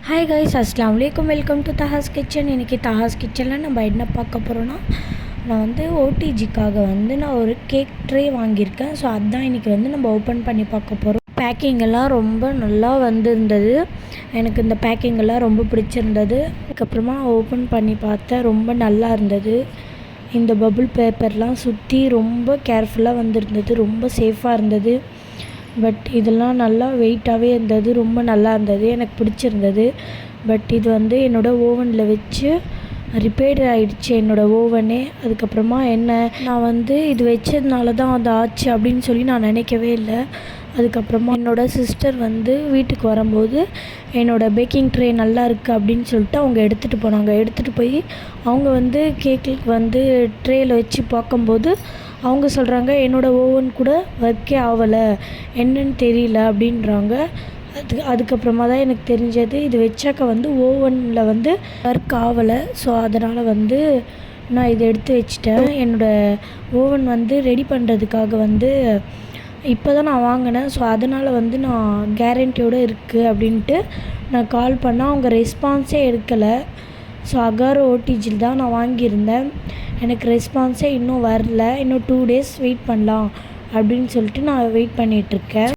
Hi guys, அஸ்ஸலாமு அலைக்கும். Welcome to Taha's kitchen. இன்றைக்கி தஹாஸ் கிச்சனில் நம்ம என்ன பார்க்க போகிறோன்னா, நான் ஓடிஜிக்காக நான் ஒரு கேக் ட்ரே வாங்கியிருக்கேன். ஸோ அதுதான் இன்றைக்கி நம்ம ஓப்பன் பண்ணி பார்க்க போகிறோம். பேக்கிங்கெல்லாம் ரொம்ப நல்லா வந்திருந்தது. எனக்கு இந்த பேக்கிங்கெல்லாம் ரொம்ப பிடிச்சிருந்தது. அதுக்கப்புறமா நான் ஓப்பன் பண்ணி பார்த்தேன். ரொம்ப நல்லா இருந்தது. இந்த பபுள் பேப்பர்லாம் சுற்றி ரொம்ப கேர்ஃபுல்லாக வந்திருந்தது. ரொம்ப சேஃபாக இருந்தது. பட் இதெல்லாம் நல்லா வெயிட்டாகவே இருந்தது. ரொம்ப நல்லா இருந்தது. எனக்கு பிடிச்சிருந்தது. பட் இது என்னோடய ஓவனில் வச்சு ரிப்பேர் ஆகிடுச்சு என்னோடய ஓவனே. அதுக்கப்புறமா நான் இது வச்சதுனால தான் அது ஆச்சு அப்படின்னு சொல்லி நான் நினைக்கவே இல்லை. அதுக்கப்புறமா என்னோடய சிஸ்டர் வீட்டுக்கு வரும்போது என்னோடய பேக்கிங் ட்ரே நல்லா இருக்குது அப்படின்னு சொல்லிட்டு அவங்க எடுத்துகிட்டு போனாங்க. எடுத்துகிட்டு போய் அவங்க கேக்கு ட்ரேயில் வச்சு பார்க்கும்போது அவங்க சொல்கிறாங்க, என்னோடய ஓவன் கூட ஒர்க்கே ஆகலை, என்னன்னு தெரியல அப்படின்றாங்க. அதுக்கப்புறமா தான் எனக்கு தெரிஞ்சது, இது வச்சாக்க ஓவனில் ஒர்க் ஆகலை. ஸோ அதனால் நான் இதை எடுத்து வச்சிட்டேன். என்னோடய ஓவன் ரெடி பண்ணுறதுக்காக இப்போ தான் நான் வாங்கினேன். ஸோ அதனால் நான் கேரண்டியோடு இருக்குது அப்படின்ட்டு நான் கால் பண்ணால் அவங்க ரெஸ்பான்ஸே எடுக்கலை. ஸோ அகாரோ ஓடிஜியில் தான் நான் வாங்கியிருந்தேன். எனக்கு ரெஸ்பான்ஸே இன்னும் வரல. இன்னும் 2 days வெயிட் பண்ணலாம் அப்படின்னு சொல்லிட்டு நான் வெயிட் பண்ணிகிட்ருக்கேன்.